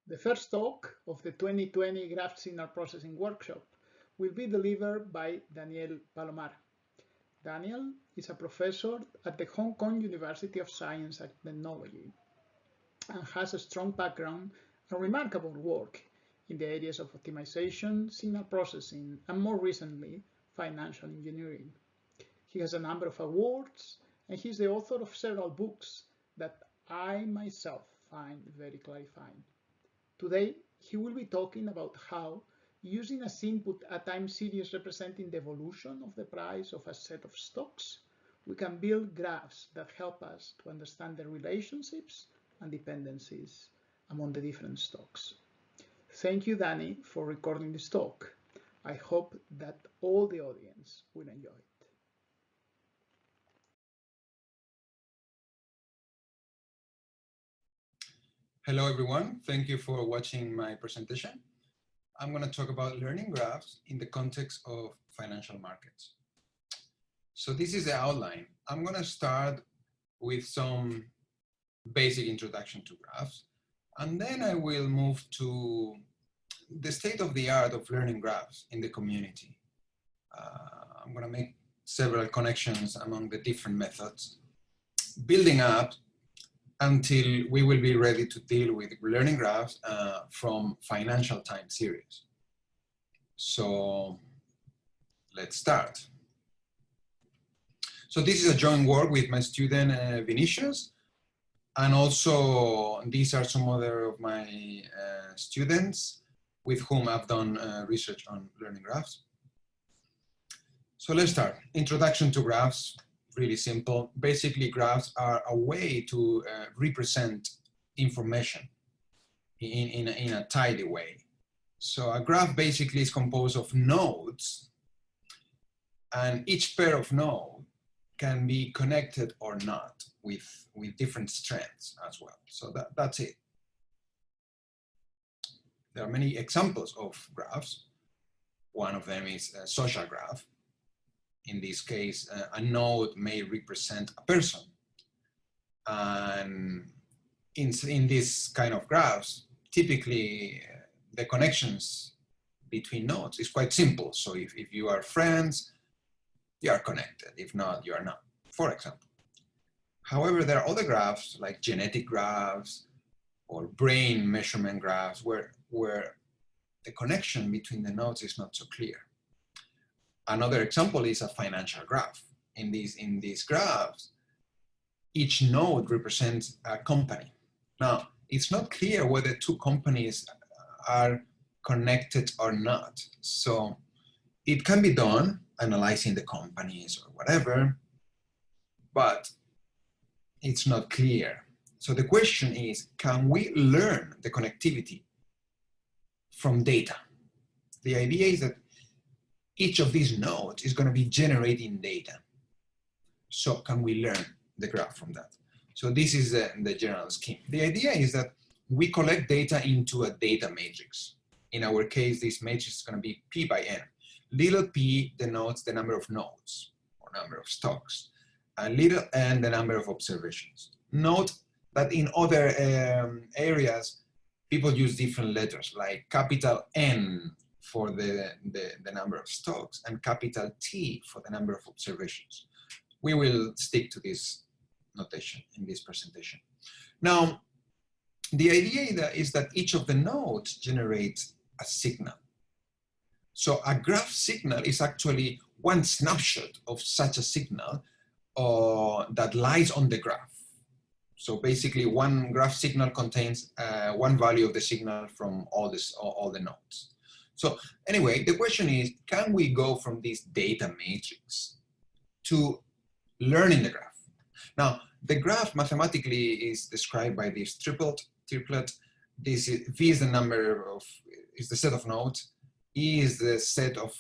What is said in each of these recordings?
The first talk of the 2020 Graph Signal Processing Workshop will be delivered by Daniel Palomar. Daniel is a professor at the Hong Kong University of Science and Technology and has a strong background and remarkable work in the areas of optimization, signal processing, and more recently, financial engineering. He has a number of awards, and he's the author of several books that I myself find very clarifying. Today, he will be talking about how, using a input a time series representing the evolution of the price of a set of stocks, we can build graphs that help us to understand the relationships and dependencies among the different stocks. Thank you, Danny, for recording this talk. I hope that all the audience will enjoy it. Hello, everyone. Thank you for watching my presentation. I'm going to talk about learning graphs in the context of financial markets. So this is the outline. I'm going to start with some basic introduction to graphs, and then I will move to the state of the art of learning graphs in the community. I'm going to make several connections among the different methods, building up until we will be ready to deal with learning graphs from financial time series. So let's start. So this is a joint work with my student Vinicius, and also these are some other of my students with whom I've done research on learning graphs. So let's start. Introduction to graphs. Really simple. Basically, graphs are a way to represent information in a tidy way. So a graph basically is composed of nodes, and each pair of nodes can be connected or not with different strengths as well. So that's it. There are many examples of graphs. One of them is a social graph. In this case, a node may represent a person. And in this kind of graphs, typically the connections between nodes is quite simple. So if you are friends, you are connected. If not, you are not, for example. However, there are other graphs like genetic graphs or brain measurement graphs where the connection between the nodes is not so clear. Another example is a financial graph. In these graphs, each node represents a company. Now, it's not clear whether two companies are connected or not. So it can be done analyzing the companies or whatever, but it's not clear. So the question is, can we learn the connectivity from data? The idea is that each of these nodes is going to be generating data. So can we learn the graph from that? So this is the general scheme. The idea is that we collect data into a data matrix. In our case, this matrix is going to be P by N. Little p denotes the number of nodes or number of stocks, and little n the number of observations. Note that in other areas, people use different letters like capital N for the number of stocks and capital T for the number of observations. We will stick to this notation in this presentation. Now, the idea is that each of the nodes generates a signal. So a graph signal is actually one snapshot of such a signal that lies on the graph. So basically, one graph signal contains one value of the signal from all the nodes. So anyway, the question is, can we go from this data matrix to learning the graph? Now, the graph mathematically is described by this triplet. This is, V is the set of nodes, E is the set of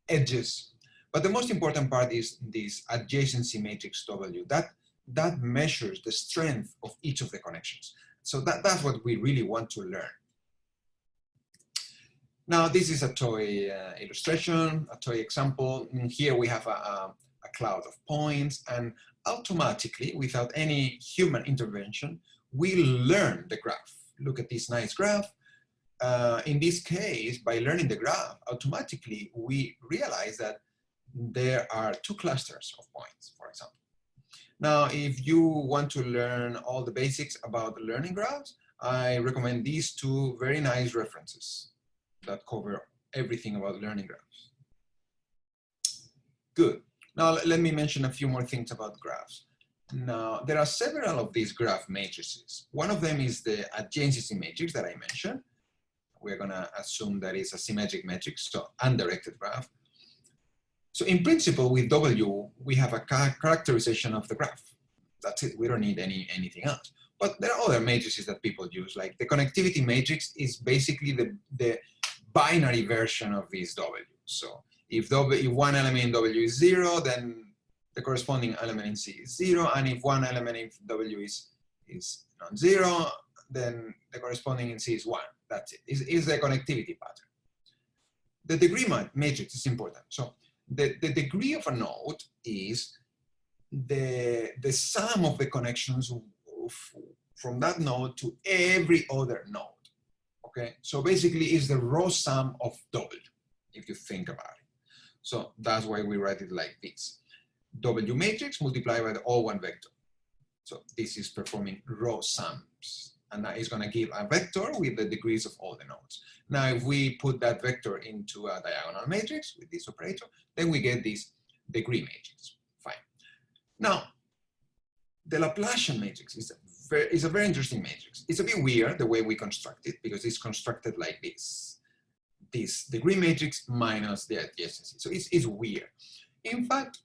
edges. But the most important part is this adjacency matrix W. That measures the strength of each of the connections. So that's what we really want to learn. Now, this is a toy illustration, a toy example. And here we have a cloud of points, and automatically, without any human intervention, we learn the graph. Look at this nice graph. in this case, by learning the graph, automatically we realize that there are two clusters of points, for example. Now, if you want to learn all the basics about learning graphs, I recommend these two very nice references that cover everything about learning graphs. Good. Now, let me mention a few more things about graphs. Now, there are several of these graph matrices. One of them is the adjacency matrix that I mentioned. We're going to assume that it's a symmetric matrix, so undirected graph. So in principle, with W, we have a characterization of the graph. That's it. We don't need anything else. But there are other matrices that people use, like the connectivity matrix is basically the binary version of this W. So if one element in W is 0, then the corresponding element in C is 0. And if one element in W is non-zero, then the corresponding in C is 1. That's it. It's the connectivity pattern. The degree matrix is important. So the degree of a node is the sum of the connections from that node to every other node. Okay, so basically it's the raw sum of W, if you think about it. So that's why we write it like this. W matrix multiplied by the O1 vector. So this is performing raw sums. And that is going to give a vector with the degrees of all the nodes. Now, if we put that vector into a diagonal matrix with this operator, then we get this degree matrix. Fine. Now, the Laplacian matrix is a very interesting matrix. It's a bit weird the way we construct it, because it's constructed like this. This degree matrix minus the adjacency. So it's weird. In fact,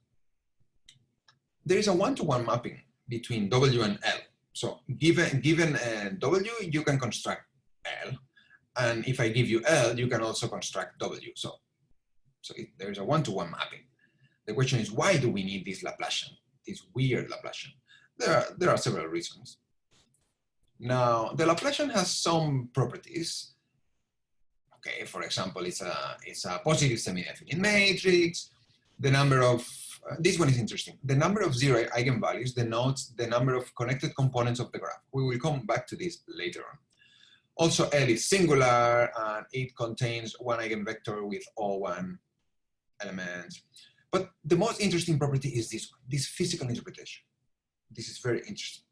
there is a one-to-one mapping between W and L. So given W, you can construct L. And if I give you L, you can also construct W. So there's a one-to-one mapping. The question is, why do we need this Laplacian, this weird Laplacian? There are several reasons. Now, the Laplacian has some properties. Okay, for example, it's a positive semi-definite matrix. The number of this one is interesting. The number of zero eigenvalues denotes the number of connected components of the graph. We will come back to this later on. Also, L is singular, and it contains one eigenvector with all one elements. But the most interesting property is this one, this physical interpretation. This is very interesting.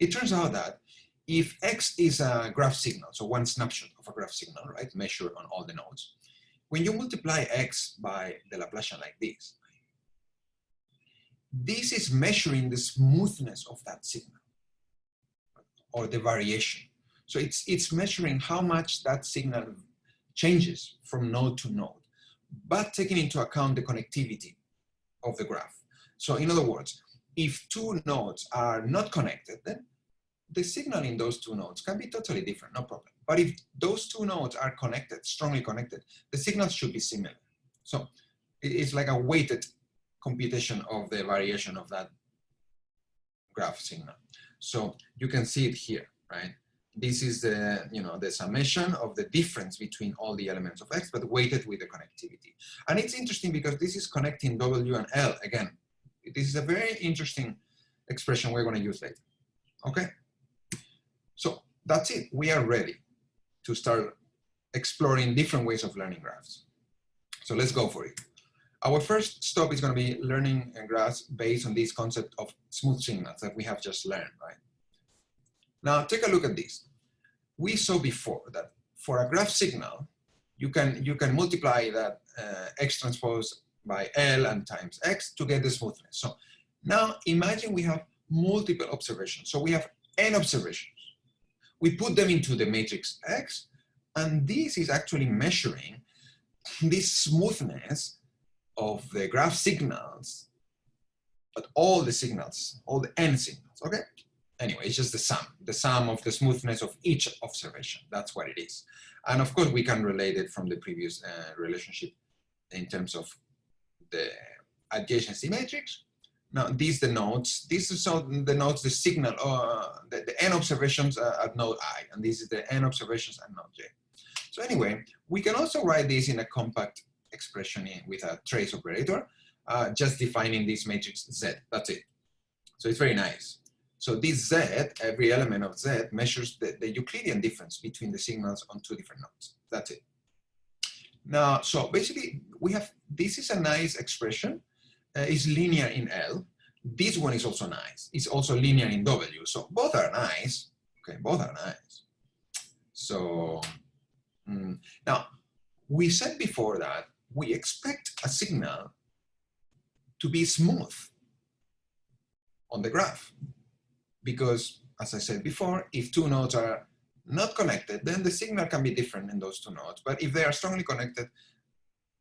It turns out that if X is a graph signal, so one snapshot of a graph signal, right, measured on all the nodes, when you multiply X by the Laplacian like this is measuring the smoothness of that signal, or the variation. So it's measuring how much that signal changes from node to node, but taking into account the connectivity of the graph. So in other words, if two nodes are not connected, then the signal in those two nodes can be totally different, no problem. But if those two nodes are connected, strongly connected, the signals should be similar. So it's like a weighted computation of the variation of that graph signal. So you can see it here, right? This is the, the summation of the difference between all the elements of X, but weighted with the connectivity. And it's interesting because this is connecting W and L again. This is a very interesting expression we're going to use later. Okay? So that's it. We are ready to start exploring different ways of learning graphs. So let's go for it. Our first stop is going to be learning graphs based on this concept of smooth signals that we have just learned, right? Now take a look at this. We saw before that for a graph signal, you can multiply that X transpose by L and times X to get the smoothness. So now imagine we have multiple observations. So we have n observations. We put them into the matrix X, and this is actually measuring this smoothness of the graph signals, but all the signals, all the n signals, okay? Anyway, it's just the sum of the smoothness of each observation. That's what it is. And of course, we can relate it from the previous relationship in terms of the adjacency matrix. Now, these denotes, this is so denotes the signal, the n observations at node I, and this is the n observations at node J. So anyway, we can also write this in a compact expression with a trace operator, just defining this matrix Z. That's it. So it's very nice. So this Z, every element of Z measures the Euclidean difference between the signals on two different nodes. That's it. Now, so basically we have, this is a nice expression. It's linear in L. This one is also nice. It's also linear in W. So both are nice. Okay, both are nice. So now we said before that we expect a signal to be smooth on the graph. Because, as I said before, if two nodes are not connected, then the signal can be different in those two nodes. But if they are strongly connected,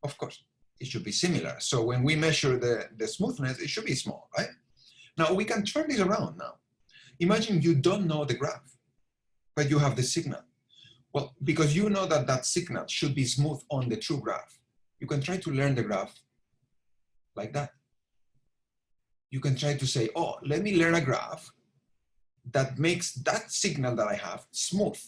of course, it should be similar. So when we measure the smoothness, it should be small, right? Now, we can turn this around now. Imagine you don't know the graph, but you have the signal. Well, because you know that that signal should be smooth on the true graph, you can try to learn the graph like that. You can try to say, oh, let me learn a graph that makes that signal that I have smooth.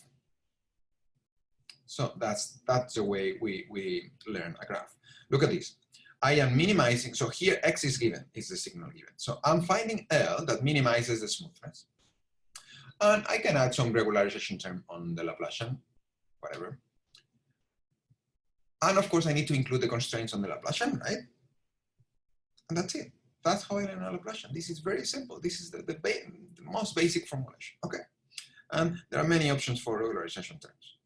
So that's the way we learn a graph. Look at this. I am minimizing, so here X is given, is the signal given. So I'm finding L that minimizes the smoothness. And I can add some regularization term on the Laplacian, whatever. And of course I need to include the constraints on the Laplacian, right? And that's it. That's how I learn a Laplacian. This is very simple. This is the most basic formulation, okay? And there are many options for regularization terms.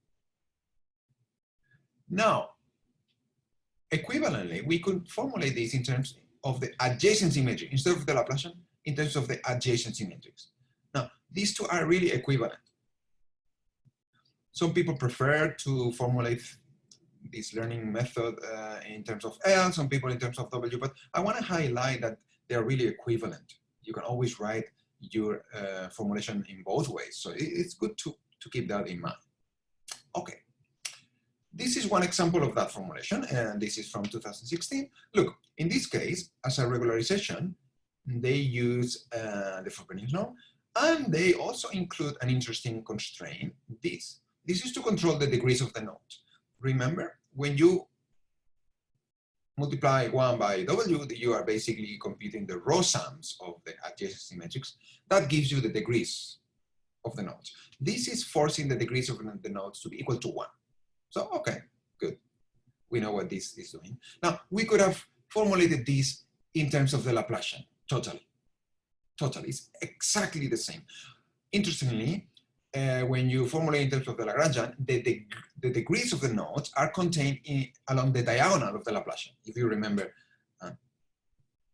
Now, equivalently, we could formulate this in terms of the adjacency matrix, instead of the Laplacian, in terms of the adjacency matrix. Now, these two are really equivalent. Some people prefer to formulate this learning method in terms of L, some people in terms of W, but I want to highlight that they're really equivalent. You can always write your formulation in both ways. So it's good to keep that in mind. Okay. This is one example of that formulation, and this is from 2016. Look, in this case, as a regularization, they use the Frobenius norm, and they also include an interesting constraint, this. This is to control the degrees of the nodes. Remember, when you multiply 1 by W, you are basically computing the row sums of the adjacency matrix. That gives you the degrees of the nodes. This is forcing the degrees of the nodes to be equal to 1. So, okay, good. We know what this is doing. Now, we could have formulated this in terms of the Laplacian, totally. Totally, it's exactly the same. Interestingly, when you formulate in terms of the Lagrangian, the degrees of the nodes are contained along the diagonal of the Laplacian, if you remember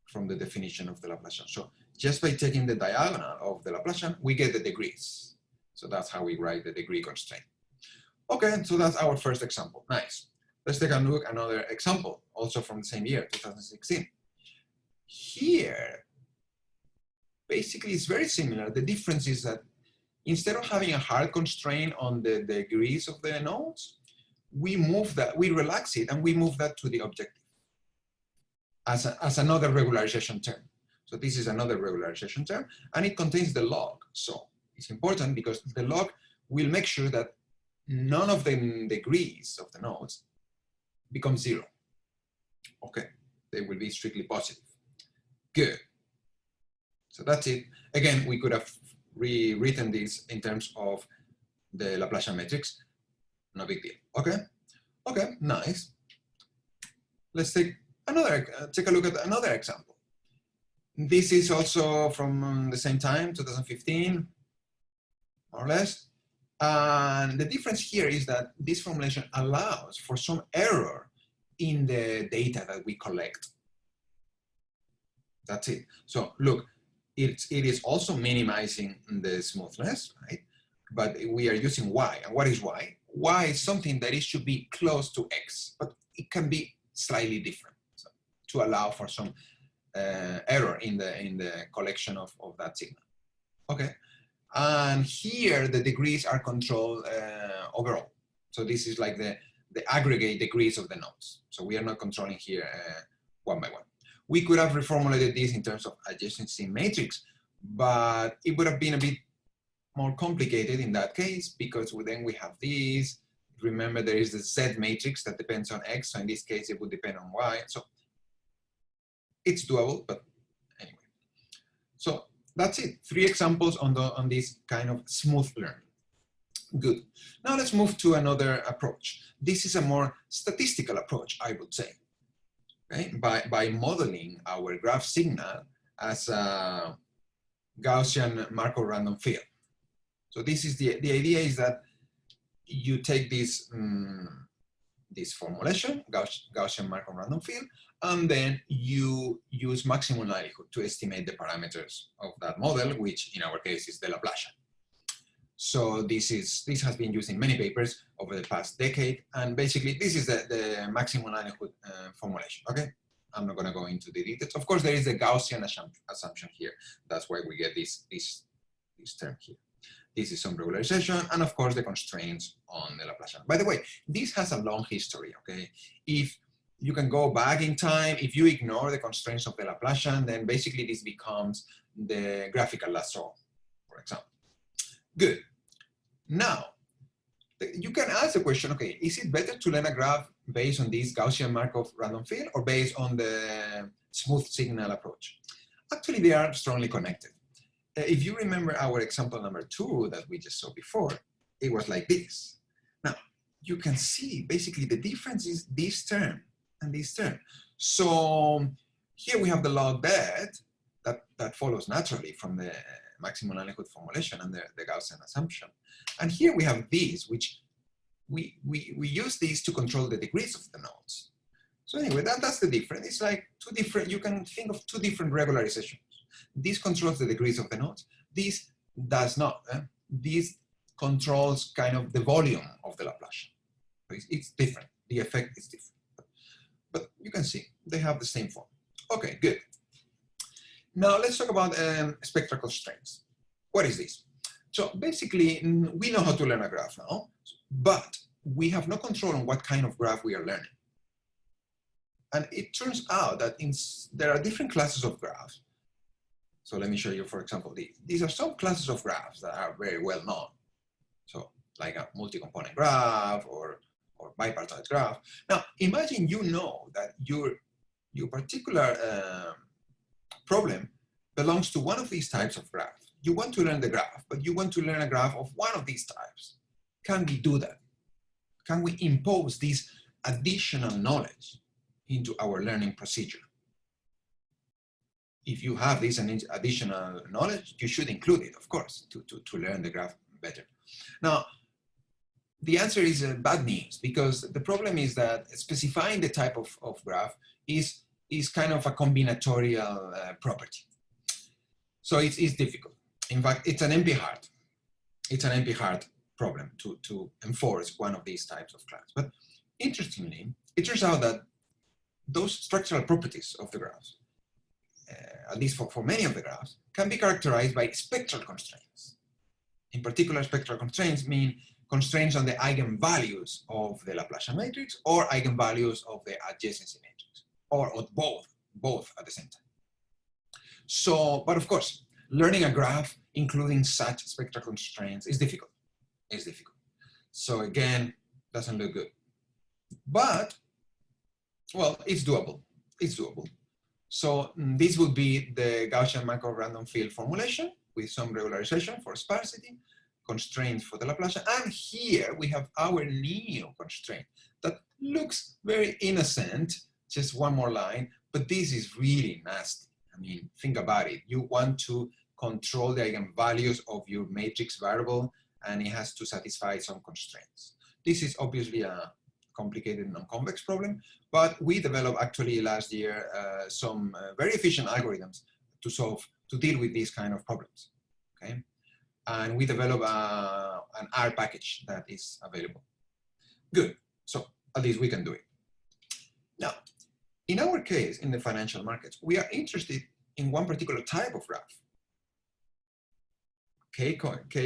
from the definition of the Laplacian. So just by taking the diagonal of the Laplacian, we get the degrees. So that's how we write the degree constraint. Okay, so that's our first example. Nice. Let's take a look at another example, also from the same year, 2016. Here, basically, it's very similar. The difference is that instead of having a hard constraint on the degrees of the nodes, we move that, we relax it, and we move that to the objective as another regularization term. So this is another regularization term, and it contains the log. So it's important because the log will make sure that none of the degrees of the nodes become 0. Okay, they will be strictly positive. Good. So that's it. Again, we could have rewritten this in terms of the Laplacian matrix. No big deal. Okay. Okay. Nice. Let's take a look at another example. This is also from the same time, 2015, more or less. And the difference here is that this formulation allows for some error in the data that we collect. That's it. So look, it is also minimizing the smoothness, right? But we are using Y. And what is Y? Y is something that it should be close to X, but it can be slightly different, so, to allow for some error in the collection of that signal. Okay. And here the degrees are controlled overall. So this is like the aggregate degrees of the nodes. So we are not controlling here one by one. We could have reformulated this in terms of adjacency matrix, but it would have been a bit more complicated in that case because then we have these. Remember, there is the Z matrix that depends on X. So in this case, it would depend on Y. So it's doable, but anyway. So That's it. 3 examples on this kind of smooth learning. Good. Now let's move to another approach. This is a more statistical approach, I would say. Okay? By modeling our graph signal as a Gaussian Markov random field. So this is the idea is that you take this this formulation, Gaussian Markov random field, and then you use maximum likelihood to estimate the parameters of that model, which in our case is the Laplacian. So this has been used in many papers over the past decade, and basically this is the maximum likelihood formulation. Okay, I'm not going to go into the details. Of course, there is the Gaussian assumption here. That's why we get this term here. This is some regularization, and of course the constraints on the Laplacian. By the way, this has a long history. Okay, if you can go back in time, if you ignore the constraints of the Laplacian, then basically this becomes the graphical lasso, for example. Good. Now, you can ask the question, okay, is it better to learn a graph based on this Gaussian Markov random field or based on the smooth signal approach? Actually, they are strongly connected. If you remember our example number 2 that we just saw before, it was like this. Now, you can see basically the difference is this term and this term. So here we have the log bed that follows naturally from the maximum likelihood formulation and the Gaussian assumption. And here we have these, which we use these to control the degrees of the nodes. So anyway, that's the difference. It's like two different, you can think of 2 different regularizations. This controls the degrees of the nodes. This does not. This controls kind of the volume of the Laplacian. It's different. The effect is different. But you can see they have the same form. Okay, good. Now let's talk about spectral constraints. What is this? So basically, we know how to learn a graph now, but we have no control on what kind of graph we are learning. And it turns out that there are different classes of graphs. So let me show you, for example, these are some classes of graphs that are very well known. So like a multi-component graph or bipartite graph. Now, imagine you know that your particular problem belongs to one of these types of graph. You want to learn the graph, but you want to learn a graph of one of these types. Can we do that? Can we impose this additional knowledge into our learning procedure? If you have this additional knowledge, you should include it, of course, to learn the graph better. Now, the answer is bad news, because the problem is that specifying the type of graph is kind of a combinatorial property. So it's difficult. In fact, it's an NP-hard. It's an NP-hard problem to enforce one of these types of class. But interestingly, it turns out that those structural properties of the graphs, at least for many of the graphs, can be characterized by spectral constraints. In particular, spectral constraints mean constraints on the eigenvalues of the Laplacian matrix or eigenvalues of the adjacency matrix, or both at the same time. So, but of course, learning a graph including such spectral constraints is difficult. It's difficult. So again, doesn't look good. But, well, it's doable. It's doable. So this would be the Gaussian Markov random field formulation with some regularization for sparsity, constraints for the Laplacian, and here we have our new constraint that looks very innocent, just one more line, but this is really nasty. I mean, think about it. You want to control the eigenvalues of your matrix variable, and it has to satisfy some constraints. This is obviously a complicated non-convex problem, but we developed actually last year some very efficient algorithms to deal with these kind of problems. Okay, and we developed an R package that is available. Good. So at least we can do it. Now, in our case, in the financial markets, we are interested in one particular type of graph, K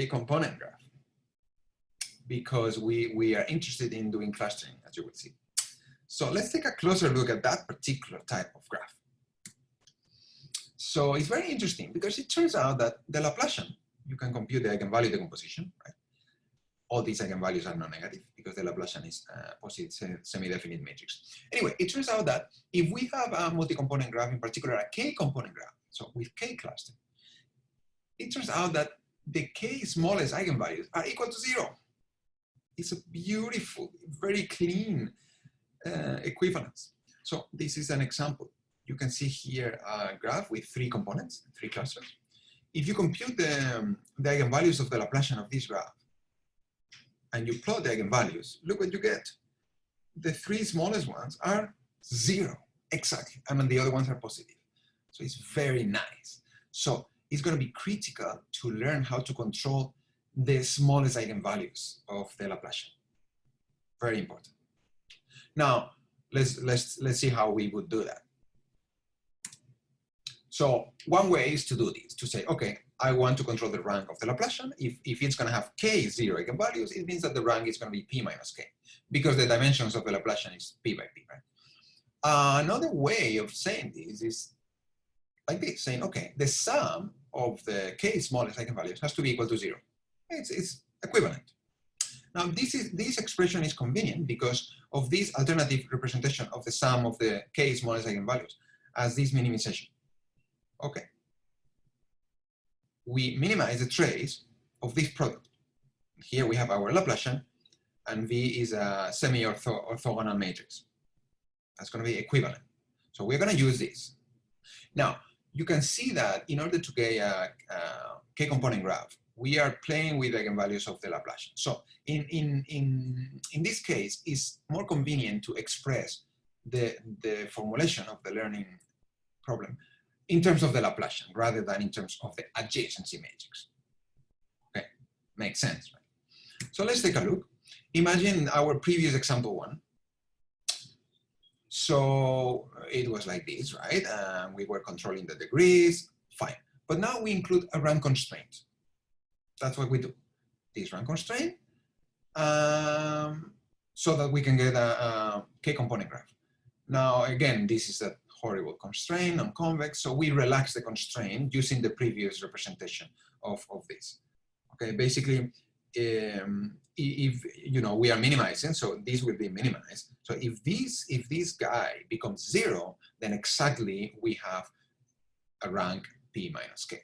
component graph, because we are interested in doing clustering, as you will see. So let's take a closer look at that particular type of graph. So it's very interesting because it turns out that the Laplacian, you can compute the eigenvalue decomposition, right? All these eigenvalues are non-negative because the Laplacian is a positive semi-definite matrix. Anyway, it turns out that if we have a multi-component graph, in particular a K-component graph, so with K cluster, it turns out that the k smallest eigenvalues are equal to 0. It's a beautiful, very clean equivalence. So this is an example. You can see here a graph with 3 components, 3 clusters. If you compute the eigenvalues of the Laplacian of this graph, and you plot the eigenvalues, look what you get. The 3 smallest ones are 0, exactly, and then the other ones are positive. So it's very nice. So it's going to be critical to learn how to control the smallest eigenvalues of the Laplacian. Very important. Now, let's see how we would do that. So one way is to do this, to say, okay, I want to control the rank of the Laplacian. If it's going to have k 0 eigenvalues, it means that the rank is going to be p minus k, because the dimensions of the Laplacian is p by p, right? Another way of saying this is like this, saying, okay, the sum of the k smallest eigenvalues has to be equal to 0. It's equivalent. Now, this expression is convenient because of this alternative representation of the sum of the k smallest eigenvalues as this minimization. Okay. We minimize the trace of this product. Here we have our Laplacian, and V is a semi-orthogonal matrix. That's going to be equivalent. So we're going to use this. Now, you can see that in order to get a k-component graph, we are playing with eigenvalues of the Laplacian. So in this case, it's more convenient to express the formulation of the learning problem in terms of the Laplacian rather than in terms of the adjacency matrix. Okay, makes sense, right? So let's take a look. Imagine our previous example one. So it was like this, right? We were controlling the degrees, fine. But now we include a rank constraint. That's what we do. This rank constraint, so that we can get a k-component graph. Now, again, this is a horrible constraint, non-convex, so we relax the constraint using the previous representation of this. Okay, basically, if we are minimizing, so this will be minimized. So if this guy becomes 0, then exactly we have a rank p minus k.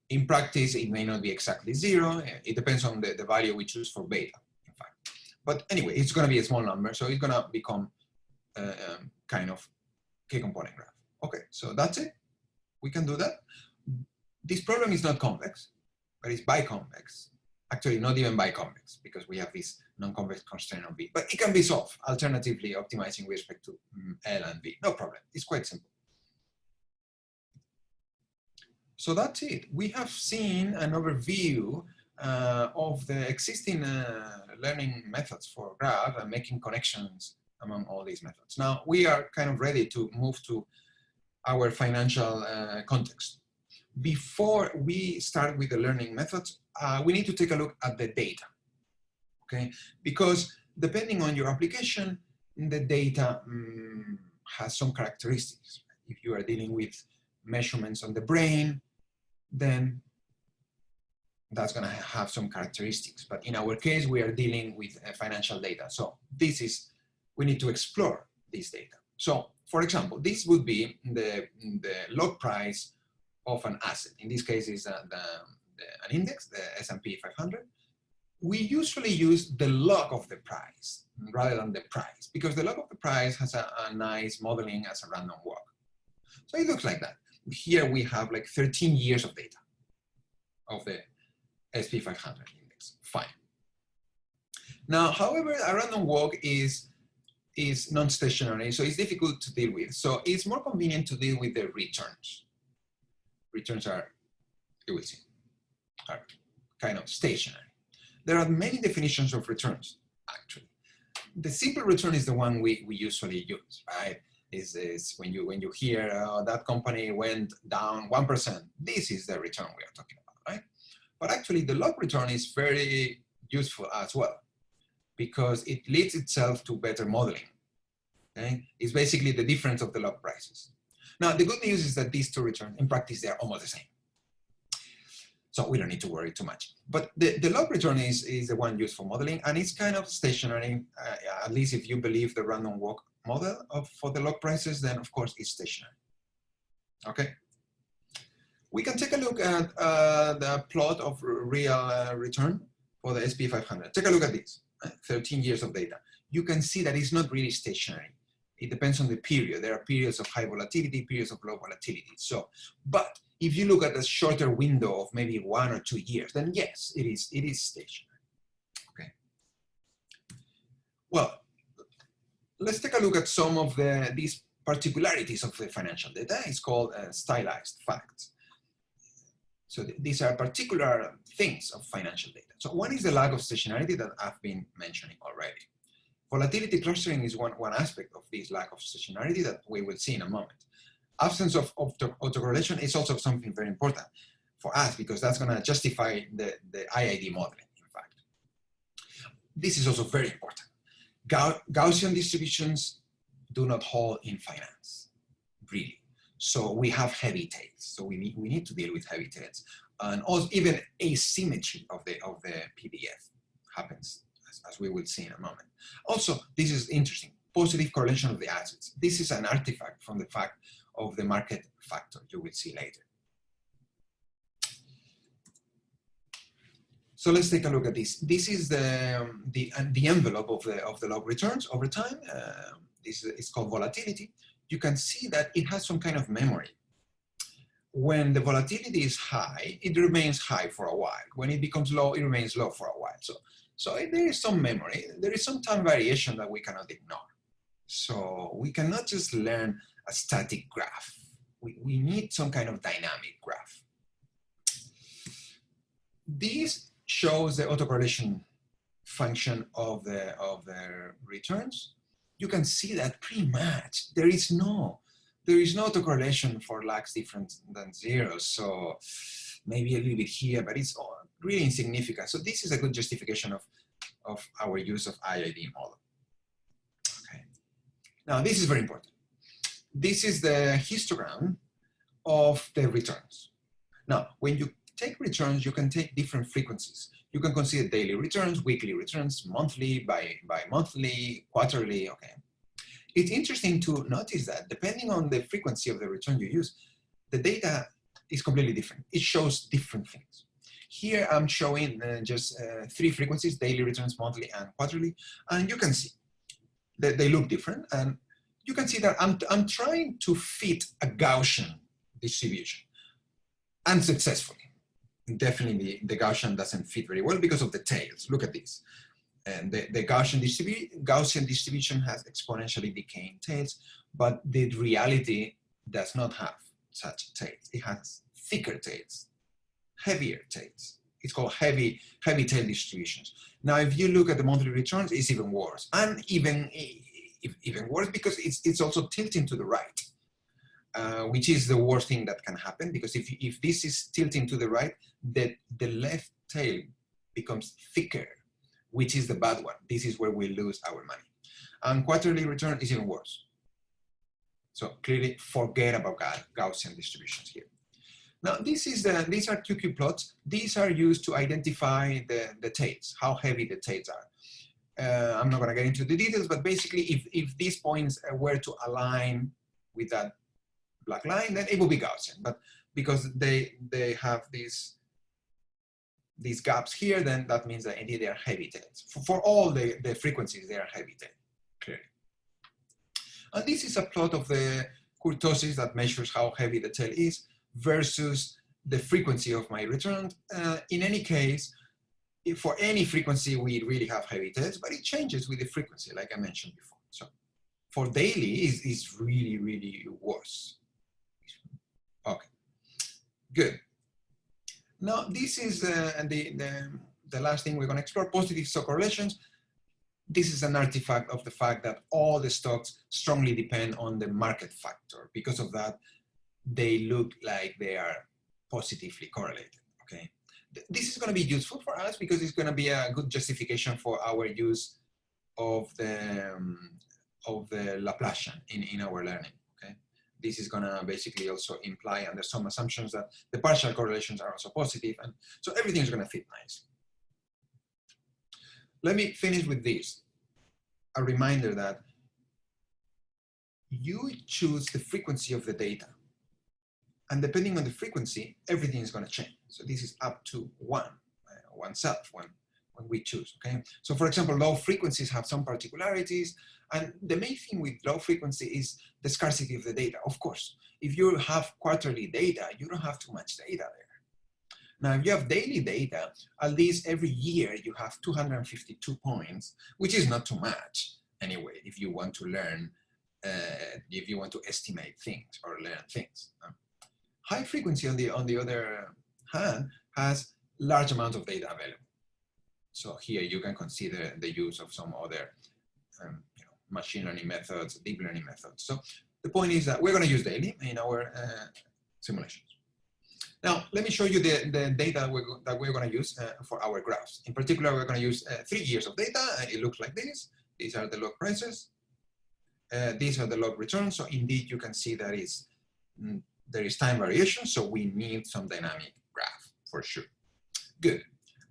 In practice, it may not be exactly 0. It depends on the value we choose for beta, in fact. But anyway, it's going to be a small number, so it's going to become kind of k-component graph. Okay, so that's it. We can do that. This problem is not convex, but it's biconvex. Actually, not even biconvex, because we have this non-convex constraint on V. But it can be solved, alternatively optimizing with respect to L and V. No problem. It's quite simple. So that's it. We have seen an overview of the existing learning methods for graph and making connections among all these methods. Now, we are kind of ready to move to our financial context. Before we start with the learning methods, we need to take a look at the data, okay? Because depending on your application, the data has some characteristics. If you are dealing with measurements on the brain, then that's going to have some characteristics. But in our case, we are dealing with financial data. So we need to explore this data. So, for example, this would be the log price of an asset. In this case, is an index, the S&P 500. We usually use the log of the price rather than the price, because the log of the price has a nice modeling as a random walk. So it looks like that. Here we have like 13 years of data of the SP 500 index. Fine. Now, however, a random walk is non-stationary, so it's difficult to deal with. So it's more convenient to deal with the returns. Returns are, you will see, are kind of stationary. There are many definitions of returns, actually. The simple return is the one we usually use, right? Is when you hear that company went down 1%, this is the return we are talking about, right? But actually the log return is very useful as well, because it leads itself to better modeling, okay? It's basically the difference of the log prices. Now, the good news is that these two returns, in practice, they're almost the same. So we don't need to worry too much. But the log return is the one used for modeling, and it's kind of stationary, at least if you believe the random walk model for the log prices, then of course it's stationary. Okay. We can take a look at the plot of real return for the SP 500. Take a look at this, 13 years of data. You can see that it's not really stationary. It depends on the period. There are periods of high volatility, periods of low volatility. So, but if you look at a shorter window of maybe 1 or 2 years, then yes, it is stationary. Okay. Well, let's take a look at some of these particularities of the financial data. It's called stylized facts. So these are particular things of financial data. So one is the lack of stationarity that I've been mentioning already. Volatility clustering is one aspect of this lack of stationarity that we will see in a moment. Absence of autocorrelation is also something very important for us because that's going to justify the IID modeling, in fact. This is also very important. Gaussian distributions do not hold in finance, really. So we have heavy tails. So we need to deal with heavy tails. And also even asymmetry of the PDF happens, as we will see in a moment. Also, this is interesting, positive correlation of the assets. This is an artifact from the fact of the market factor you will see later. So let's take a look at this. This is the envelope of the log returns over time. This is called volatility. You can see that it has some kind of memory. When the volatility is high, it remains high for a while. When it becomes low, it remains low for a while. So there is some memory. There is some time variation that we cannot ignore. So we cannot just learn a static graph. We need some kind of dynamic graph. This shows the autocorrelation function of the returns. You can see that pretty much there is no autocorrelation for lags different than 0. So maybe a little bit here, but it's really insignificant. So this is a good justification of our use of IID model. Okay. Now this is very important. This is the histogram of the returns. Now, when you take returns, you can take different frequencies. You can consider daily returns, weekly returns, monthly, bi-monthly, quarterly, okay. It's interesting to notice that depending on the frequency of the return you use, the data is completely different. It shows different things. Here I'm showing just 3 frequencies, daily returns, monthly, and quarterly, and you can see that they look different. And you can see that I'm trying to fit a Gaussian distribution, unsuccessfully. Definitely the Gaussian doesn't fit very well because of the tails. Look at this. And the Gaussian distribution has exponentially decaying tails, but the reality does not have such tails. It has thicker tails, heavier tails. It's called heavy tail distributions. Now, if you look at the monthly returns, it's even worse, and even worse because it's also tilting to the right, which is the worst thing that can happen, because if this is tilting to the right, the left tail becomes thicker, which is the bad one. This is where we lose our money. And quarterly return is even worse. So clearly forget about Gaussian distributions here. Now these are QQ plots. These are used to identify the tails, how heavy the tails are. I'm not gonna get into the details, but basically if these points were to align with that black line, then it will be Gaussian. But because they have these gaps here, then that means that indeed they are heavy tails. For all the frequencies, they are heavy tail, clearly. And this is a plot of the kurtosis that measures how heavy the tail is versus the frequency of my return. In any case, for any frequency, we really have heavy tails, but it changes with the frequency, like I mentioned before. So for daily, is really, really worse. Okay, good. Now, this is the last thing we're going to explore, positive stock correlations. This is an artifact of the fact that all the stocks strongly depend on the market factor. Because of that, they look like they are positively correlated, okay? This is going to be useful for us because it's going to be a good justification for our use of the Laplacian in our learning. This is going to basically also imply under some assumptions that the partial correlations are also positive, and so everything is going to fit nicely. Let me finish with this, a reminder that you choose the frequency of the data, And depending on the frequency, everything is going to change. So this is up to oneself when we choose, okay? So for example, low frequencies have some particularities, and the main thing with low frequency is the scarcity of the data. Of course, if you have quarterly data, you don't have too much data there. Now, if you have daily data, at least every year you have 252 points, which is not too much anyway, if you want to learn, if you want to estimate things or learn things. High frequency, on the other hand, has large amount of data available. So here you can consider the use of some other machine learning methods, deep learning methods. So the point is that we're going to use daily in our simulations. Now, let me show you the data that we're going to use for our graphs. In particular, we're going to use 3 years of data. It looks like this. These are the log prices. These are the log returns. So indeed, you can see that there is time variation. So we need some dynamic graph for sure. Good.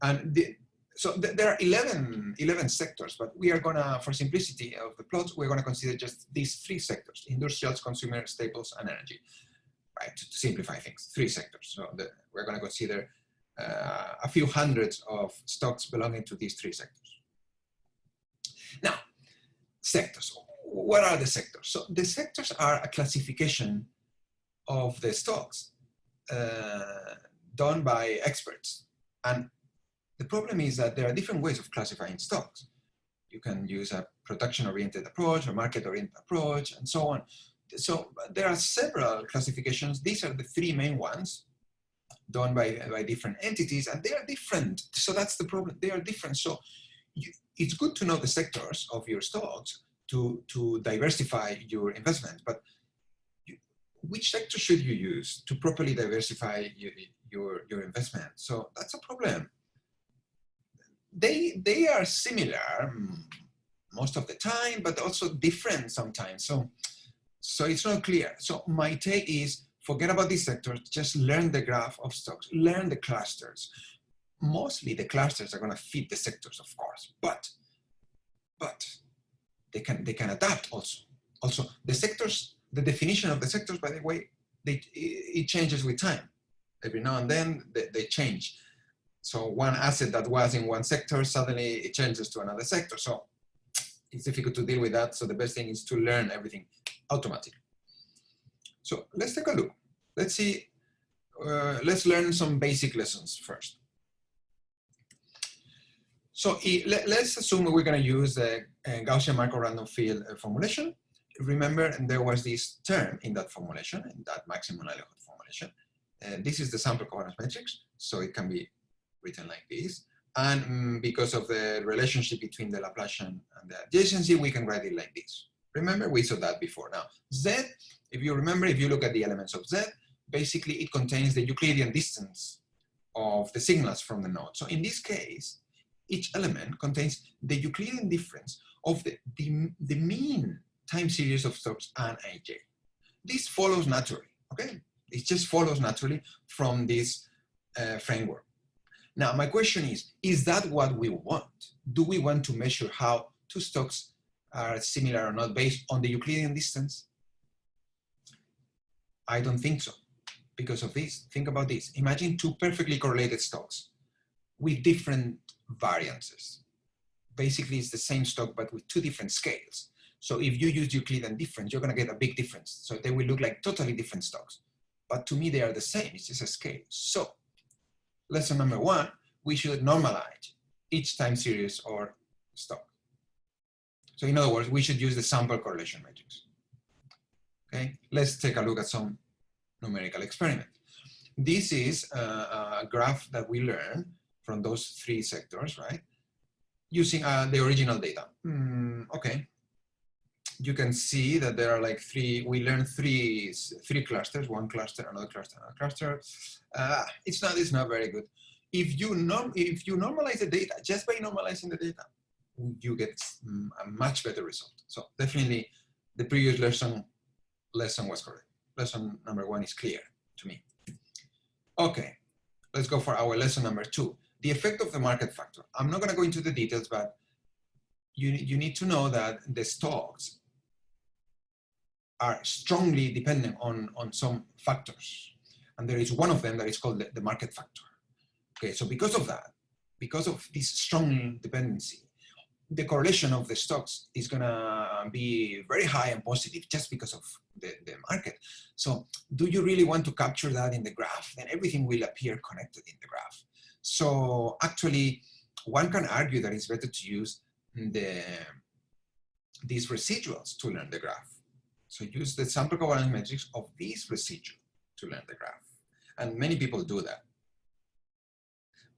And so there are 11 sectors, but we are gonna, for simplicity of the plots, we're gonna consider just these 3 sectors: industrials, consumer staples, and energy, right? To simplify things, 3 sectors. So we're gonna consider a few hundreds of stocks belonging to these 3 sectors. Now, sectors. What are the sectors? So the sectors are a classification of the stocks done by experts. And the problem is that there are different ways of classifying stocks. You can use a production-oriented approach, or market-oriented approach, and so on. So there are several classifications. These are the 3 main ones done by different entities, and they are different. So that's the problem. They are different. So it's good to know the sectors of your stocks to diversify your investment. But which sector should you use to properly diversify your investment? So that's a problem. They are similar most of the time, but also different sometimes. So it's not clear. So my take is, forget about these sectors, just learn the graph of stocks, learn the clusters. Mostly the clusters are going to fit the sectors, of course, but they can adapt also. Also, the sectors, the definition of the sectors, by the way, it changes with time. Every now and then they change. So one asset that was in one sector, suddenly it changes to another sector. So it's difficult to deal with that. So the best thing is to learn everything automatically. So let's take a look. Let's see, let's learn some basic lessons first. So let's assume we're going to use the Gaussian micro-random field formulation. Remember, there was this term in that formulation, in that maximum likelihood formulation. This is the sample covariance matrix, so it can be written like this. And because of the relationship between the Laplacian and the adjacency, we can write it like this. Remember, we saw that before. Now, Z, if you remember, if you look at the elements of Z, basically it contains the Euclidean distance of the signals from the node. So in this case, each element contains the Euclidean difference of the mean time series of stocks and ij. This follows naturally, okay? It just follows naturally from this framework. Now, my question is that what we want? Do we want to measure how 2 stocks are similar or not based on the Euclidean distance? I don't think so, because of this. Think about this. Imagine 2 perfectly correlated stocks with different variances. Basically, it's the same stock, but with 2 different scales. So if you use Euclidean difference, you're going to get a big difference. So they will look like totally different stocks. But to me, they are the same. It's just a scale. So lesson number 1, we should normalize each time series or stock. So in other words, we should use the sample correlation matrix. Okay, let's take a look at some numerical experiment. This is a graph that we learned from those 3 sectors, right? Using the original data. Okay. You can see that there are like we learned three clusters, one cluster, another cluster, another cluster. It's not very good. If you normalize the data, just by normalizing the data, you get a much better result. So definitely the previous lesson was correct. Lesson number 1 is clear to me. Okay, let's go for our lesson number 2. The effect of the market factor. I'm not going to go into the details, but you need to know that the stocks are strongly dependent on some factors. And there is one of them that is called the market factor. Okay, so because of that, because of this strong dependency, the correlation of the stocks is going to be very high and positive just because of the market. So do you really want to capture that in the graph? Then everything will appear connected in the graph. So actually, one can argue that it's better to use these residuals to learn the graph. So use the sample covariance matrix of these residuals to learn the graph. And many people do that.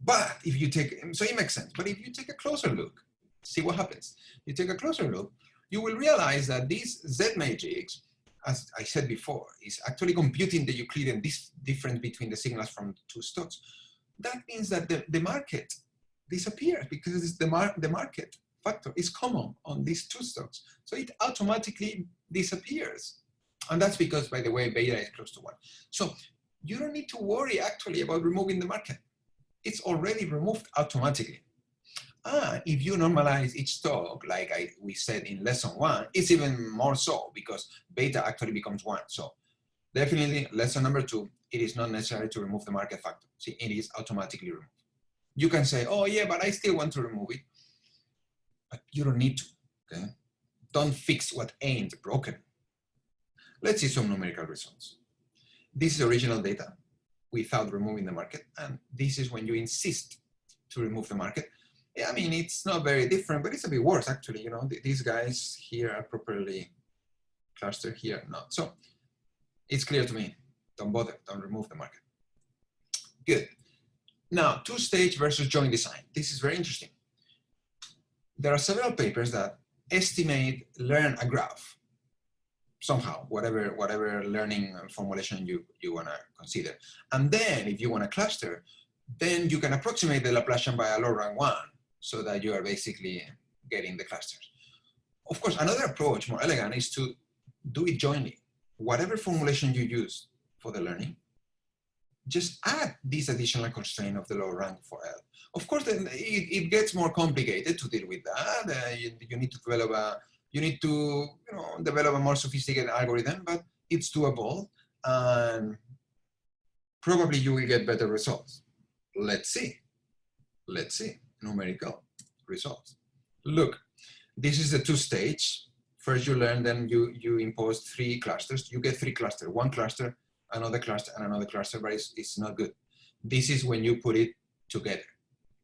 But if you take, so it makes sense, but if you take a closer look, see what happens. You take a closer look, you will realize that this Z matrix, as I said before, is actually computing the Euclidean difference between the signals from two stocks. That means that the market disappears because the market factor is common on these two stocks. So it automatically disappears. And that's because, by the way, beta is close to 1. So you don't need to worry actually about removing the market. It's already removed automatically. If you normalize each stock, like we said in lesson 1, it's even more so because beta actually becomes 1. So definitely lesson number 2, it is not necessary to remove the market factor. See, it is automatically removed. You can say, oh yeah, but I still want to remove it. But you don't need to, okay? Don't fix what ain't broken. Let's see some numerical results. This is original data without removing the market. And this is when you insist to remove the market. Yeah, I mean, it's not very different, but it's a bit worse actually. You know, these guys here are properly clustered, here not. So it's clear to me, don't bother, don't remove the market. Good. Now, two-stage versus joint design. This is very interesting. There are several papers that estimate, learn a graph somehow, whatever learning formulation you want to consider. And then if you want to cluster, then you can approximate the Laplacian by a low rank 1 so that you are basically getting the clusters. Of course, another approach, more elegant, is to do it jointly. Whatever formulation you use for the learning, just add this additional constraint of the low rank for L. Of course, then it gets more complicated to deal with that. You need to develop a more sophisticated algorithm, but it's doable, and probably you will get better results. Let's see. Let's see numerical results. Look, this is the two-stage. First you learn, then you impose 3 clusters. You get 3 clusters, 1 cluster, another cluster, and another cluster, but it's not good. This is when you put it together.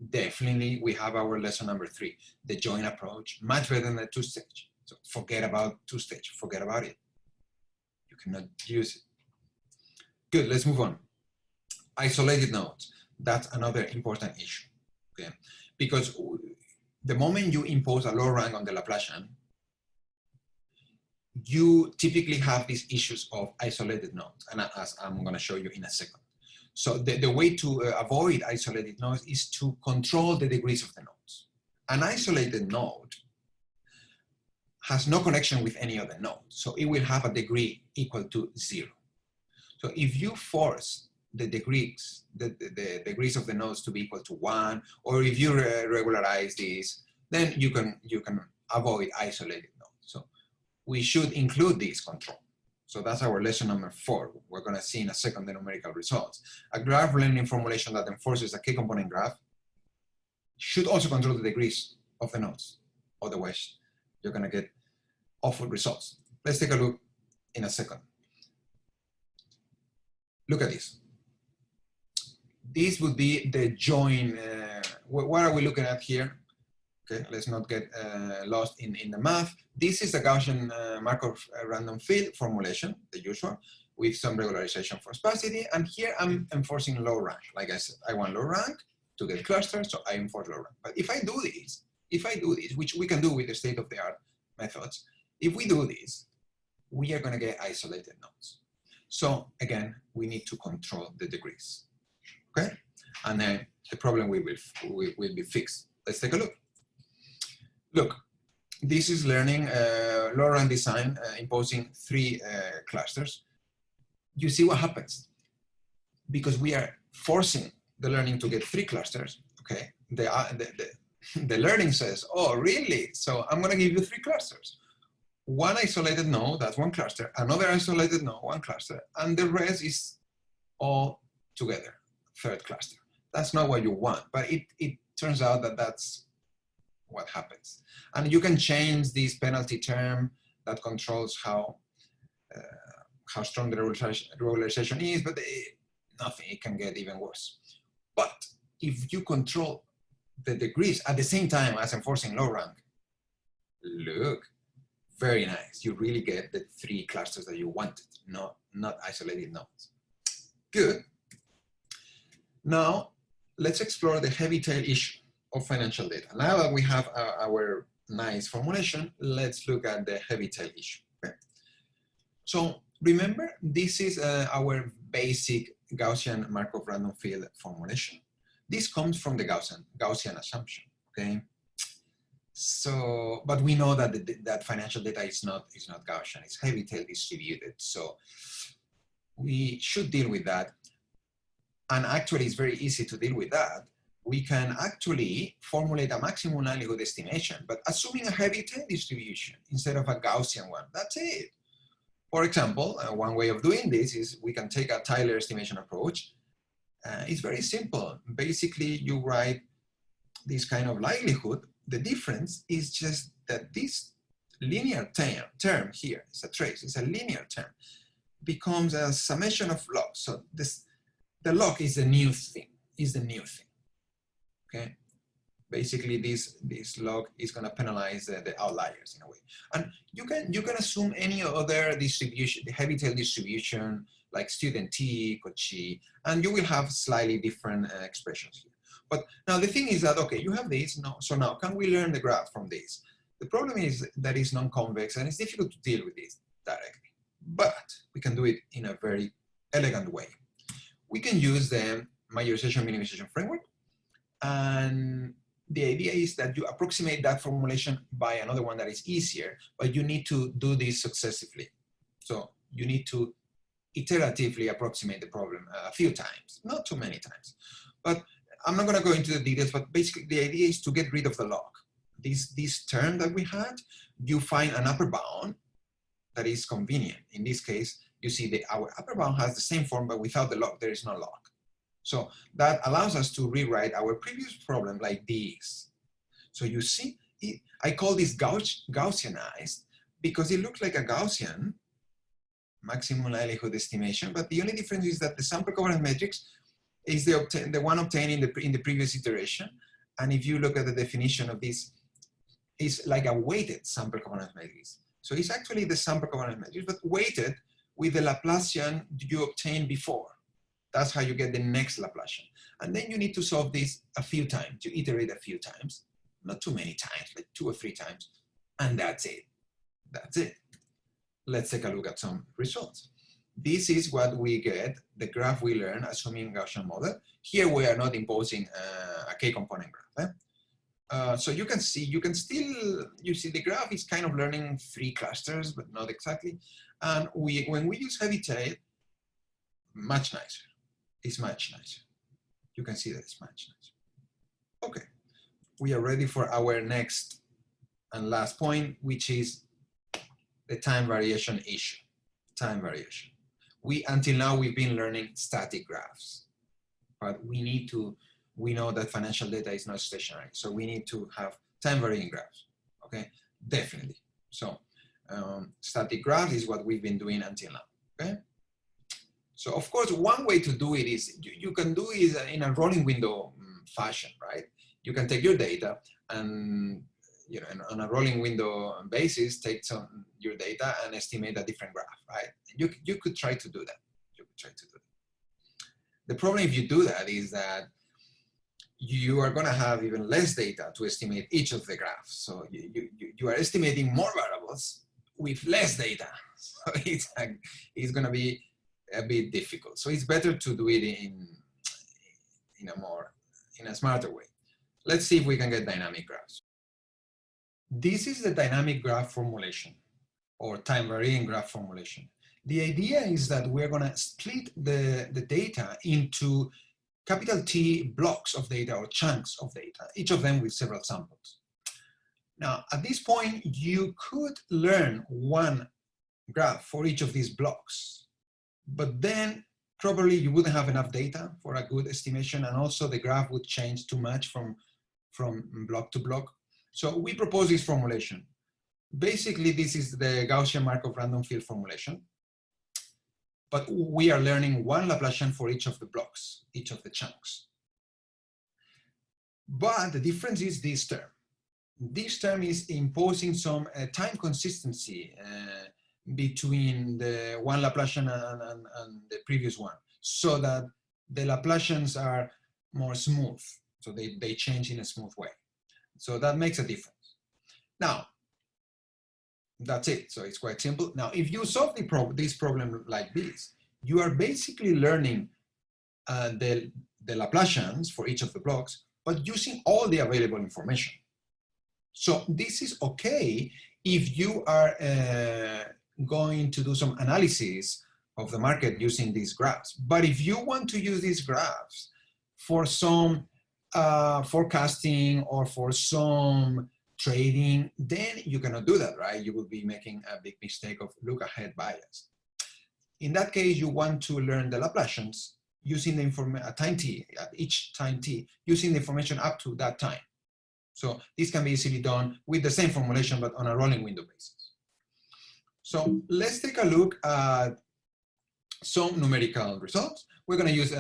Definitely, we have our lesson number 3, the joint approach, much better than the two-stage. So forget about two-stage, forget about it. You cannot use it. Good, let's move on. Isolated nodes, that's another important issue, okay? Because the moment you impose a low rank on the Laplacian, you typically have these issues of isolated nodes, and as I'm going to show you in a second. So the way to avoid isolated nodes is to control the degrees of the nodes. An isolated node has no connection with any other node, so it will have a degree equal to 0. So if you force the degrees, the degrees of the nodes to be equal to 1, or if you regularize this, then you can avoid isolated nodes. So we should include this control. So that's our lesson number 4. We're going to see in a second the numerical results. A graph learning formulation that enforces a k-component graph should also control the degrees of the nodes. Otherwise, you're going to get awful results. Let's take a look in a second. Look at this. This would be the join. What are we looking at here? Okay, let's not get lost in the math. This is the Gaussian Markov random field formulation, the usual, with some regularization for sparsity. And here I'm enforcing low rank. Like I said, I want low rank to get clusters, so I enforce low rank. But if I do this, which we can do with the state-of-the-art methods, if we do this, we are going to get isolated nodes. So again, we need to control the degrees. Okay, and then the problem will be fixed. Let's take a look. Look, this is learning low rank design, imposing 3 clusters. You see what happens because we are forcing the learning to get 3 clusters. Okay, the learning says, oh really? So I'm going to give you 3 clusters. 1 isolated node, that's 1 cluster. Another isolated node, 1 cluster, and the rest is all together, third cluster. That's not what you want, but it turns out that that's what happens. And you can change this penalty term that controls how strong the regularization is, but nothing, it can get even worse. But if you control the degrees at the same time as enforcing low rank, look, very nice. You really get the 3 clusters that you wanted, not isolated nodes. Good. Now, let's explore the heavy tail issue of financial data. Now that we have our nice formulation, let's look at the heavy tail issue. Okay. So remember, this is our basic Gaussian Markov random field formulation. This comes from the Gaussian assumption, okay? So, but we know that that financial data is not Gaussian, it's heavy tail distributed. So we should deal with that. And actually, it's very easy to deal with that. We can actually formulate a maximum likelihood estimation, but assuming a heavy tail distribution instead of a Gaussian one. That's it. For example, one way of doing this is we can take a Tyler estimation approach. It's very simple. Basically, you write this kind of likelihood. The difference is just that this linear term here, it's a trace, it's a linear term, becomes a summation of logs. So the log is the new thing, okay? Basically, this log is going to penalize the outliers in a way. And you can assume any other distribution, the heavy tail distribution, like student T, Cauchy, and you will have slightly different expressions here. But now the thing is that, okay, you have this, so now can we learn the graph from this? The problem is that it's non-convex and it's difficult to deal with this directly. But we can do it in a very elegant way. We can use the majorization minimization framework, and the idea is that you approximate that formulation by another one that is easier, but you need to do this successively. So you need to iteratively approximate the problem a few times, not too many times. But I'm not going to go into the details, but basically the idea is to get rid of the log. This term that we had, you find an upper bound that is convenient. In this case, you see our upper bound has the same form, but without the log, there is no log. So that allows us to rewrite our previous problem like this. So you see, I call this Gaussianized because it looks like a Gaussian maximum likelihood estimation, but the only difference is that the sample covariance matrix is the one obtained in the previous iteration. And if you look at the definition of this, it's like a weighted sample covariance matrix. So it's actually the sample covariance matrix, but weighted with the Laplacian you obtained before. That's how you get the next Laplacian. And then you need to solve this a few times, you iterate a few times, not too many times, like 2 or 3 times, and that's it. That's it. Let's take a look at some results. This is what we get, the graph we learn, assuming Gaussian model. Here we are not imposing a k-component graph. So you can see, you see the graph is kind of learning 3 clusters, but not exactly. And when we use heavy tail, much nicer. It's much nicer. You can see that it's much nicer. Okay, we are ready for our next and last point, which is the time variation issue. Time variation. Until now we've been learning static graphs, but we know that financial data is not stationary, so we need to have time varying graphs. Okay, definitely. So static graph is what we've been doing until now. Okay. So of course, one way to do it is you can do it in a rolling window fashion, right? You can take your data and on a rolling window basis, take your data and estimate a different graph, right? You could try to do that. You could try to do that. The problem if you do that is that you are going to have even less data to estimate each of the graphs. So you are estimating more variables with less data. So it's going to be a bit difficult. So it's better to do it in a smarter way. Let's see if we can get dynamic graphs. This is the dynamic graph formulation or time varying graph formulation. The idea is that we're going to split the data into capital T blocks of data or chunks of data, each of them with several samples. Now, at this point, you could learn one graph for each of these blocks, but then probably you wouldn't have enough data for a good estimation, and also the graph would change too much from block to block. So we propose this formulation. Basically, this is the Gaussian Markov random field formulation, but we are learning one Laplacian for each of the blocks, each of the chunks. But the difference is this term. This term is imposing some time consistency between the one Laplacian and the previous one, so that the Laplacians are more smooth, so they change in a smooth way. So that makes a difference. Now, that's it. So it's quite simple. Now, if you solve this problem like this, you are basically learning the Laplacians for each of the blocks, but using all the available information. So this is okay if you are going to do some analysis of the market using these graphs. But if you want to use these graphs for some forecasting or for some trading, then you cannot do that, right? You will be making a big mistake of look-ahead bias. In that case, you want to learn the Laplacians using the information at time t, at each time t, using the information up to that time. So this can be easily done with the same formulation, but on a rolling window basis. So let's take a look at some numerical results. We're going to use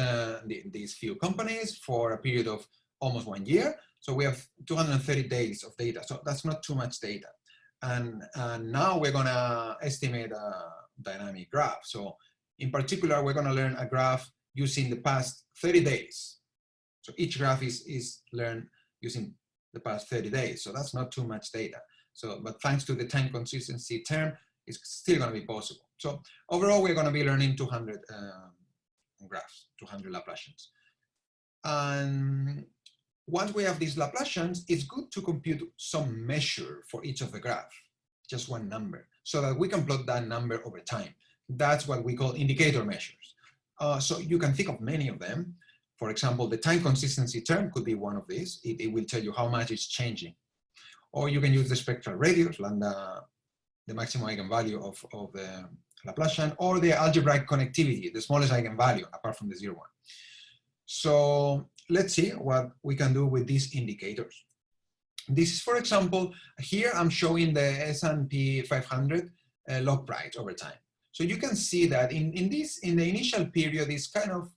these few companies for a period of almost 1 year. So we have 230 days of data. So that's not too much data. And now we're going to estimate a dynamic graph. So in particular, we're going to learn a graph using the past 30 days. So each graph is learned using the past 30 days. So that's not too much data. So, but thanks to the time consistency term, it's still going to be possible. So overall, we're going to be learning 200 graphs, 200 Laplacians. And once we have these Laplacians, it's good to compute some measure for each of the graph, just one number, so that we can plot that number over time. That's what we call indicator measures. So you can think of many of them. For example, the time consistency term could be one of these. It will tell you how much it's changing. Or you can use the spectral radius, lambda, the maximum eigenvalue of the Laplacian, or the algebraic connectivity, the smallest eigenvalue apart from the 0, 1. So let's see what we can do with these indicators. This is, for example, here I'm showing the S&P 500 log price over time. So you can see that in the initial period is kind of,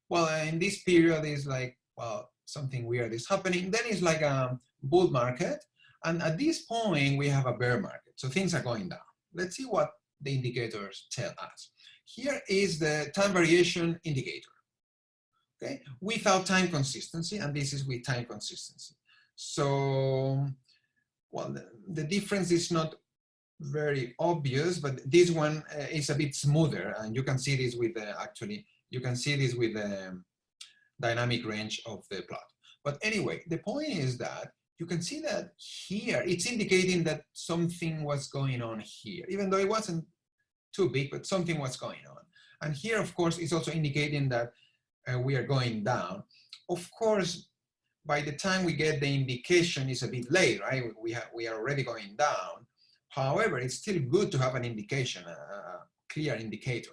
well, in this period is like, well, something weird is happening. Then it's like a bull market. And at this point, we have a bear market. So things are going down. Let's see what the indicators tell us. Here is the time variation indicator, okay, without time consistency, and this is with time consistency. So, well, the difference is not very obvious, but this one is a bit smoother, and you can see this with actually, you can see this with the dynamic range of the plot. But anyway, the point is that you can see that here it's indicating that something was going on here, even though it wasn't too big, but something was going on. And here, of course, it's also indicating that we are going down. Of course, by the time we get the indication, it's a bit late, right? We are already going down. However, it's still good to have an indication, a clear indicator.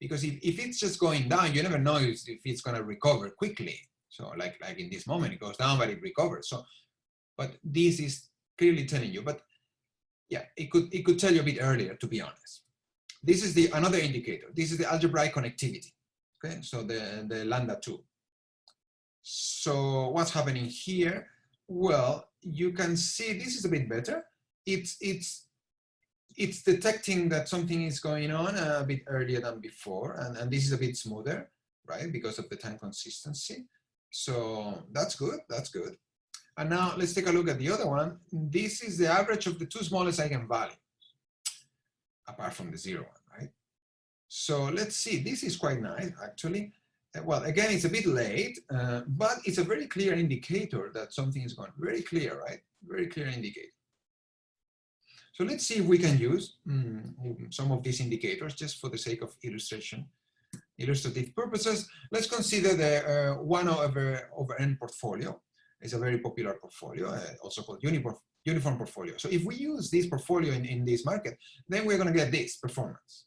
Because if it's just going down, you never know if it's going to recover quickly. So like in this moment, it goes down, but it recovers. So, but this is clearly telling you, but yeah, it could tell you a bit earlier, to be honest. This is another indicator. This is the algebraic connectivity. Okay, so the lambda 2. So what's happening here? Well, you can see this is a bit better. It's detecting that something is going on a bit earlier than before, and this is a bit smoother, right, because of the time consistency. So that's good, that's good. And now let's take a look at the other one. This is the average of the two smallest eigenvalues, apart from the 0, 1, right? So let's see, this is quite nice, actually. Well, again, it's a bit late, but it's a very clear indicator that something is going, very clear, right? Very clear indicator. So let's see if we can use some of these indicators just for the sake of illustrative purposes. Let's consider the 1 over n portfolio. It's a very popular portfolio, also called uniform portfolio. So if we use this portfolio in this market, then we're going to get this performance.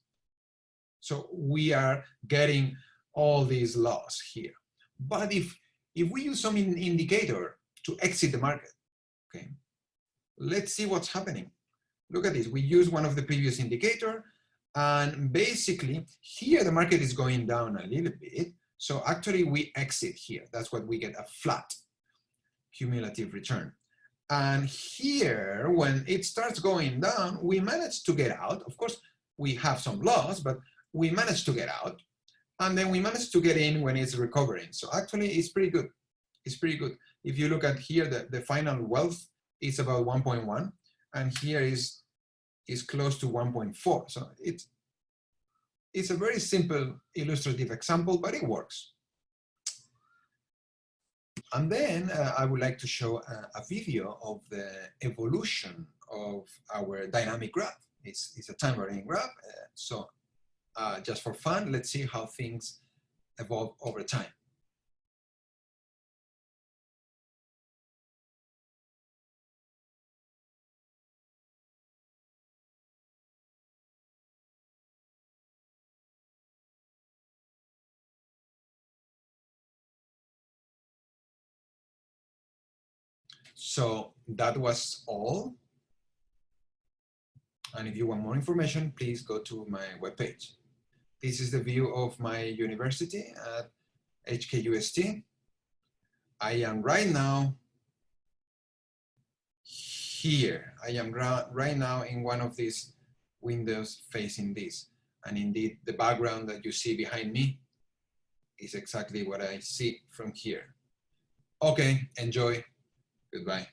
So we are getting all these laws here. But if we use some indicator to exit the market, okay, let's see what's happening. Look at this. We use one of the previous indicator, and basically here the market is going down a little bit. So actually we exit here. That's what we get, a flat cumulative return. And here, when it starts going down, we manage to get out. Of course, we have some loss, but we manage to get out. And then we manage to get in when it's recovering. So actually, it's pretty good. It's pretty good. If you look at here, the final wealth is about 1.1, and here is close to 1.4. So it's a very simple illustrative example, but it works. And then I would like to show a video of the evolution of our dynamic graph. It's a time varying graph. So just for fun, let's see how things evolve over time. So that was all. And if you want more information, please go to my webpage. This is the view of my university at HKUST. I am right now here. I am right now in one of these windows facing this. And indeed, the background that you see behind me is exactly what I see from here. Okay, enjoy. Goodbye.